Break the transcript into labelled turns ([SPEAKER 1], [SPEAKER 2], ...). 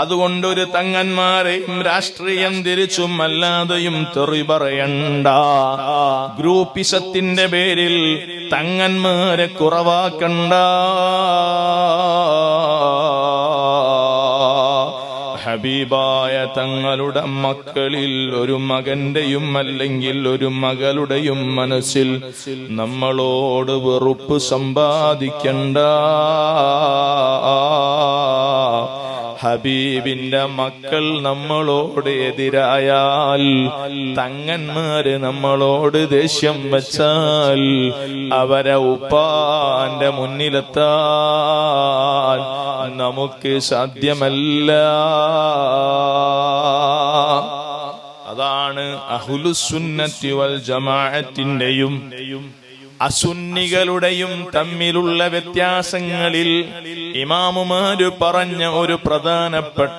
[SPEAKER 1] അതുകൊണ്ടൊരു തങ്ങന്മാരെയും രാഷ്ട്രീയം തിരിച്ചും അല്ലാതെയും തെറി പറയണ്ട. ഗ്രൂപ്പിസത്തിന്റെ പേരിൽ തങ്ങന്മാരെ കുറവാക്കണ്ട. ഹബീബായ തങ്ങളുടെ മക്കളിൽ ഒരു മകന്റെയും അല്ലെങ്കിൽ ഒരു മകളുടെയും മനസ്സിൽ നമ്മളോട് വെറുപ്പ് സമ്പാദിക്കണ്ട. ഹബീബിന്റെ മക്കൾ നമ്മളോട് എതിരായാൽ, തങ്ങന്മാര് നമ്മളോട് ദേഷ്യം വച്ചാൽ, അവരെ ഉപ്പാന്റെ മുന്നിലെത്താൻ നമുക്ക് സാധ്യമല്ല. അതാണ് അഹ്ലുസുന്നത്തി വൽ ജമാഅത്തിന്റെയും അസുന്നികളുടെയും തമ്മിലുള്ള വ്യത്യാസങ്ങളിൽ ഇമാമുമാര് പറഞ്ഞ ഒരു പ്രധാനപ്പെട്ട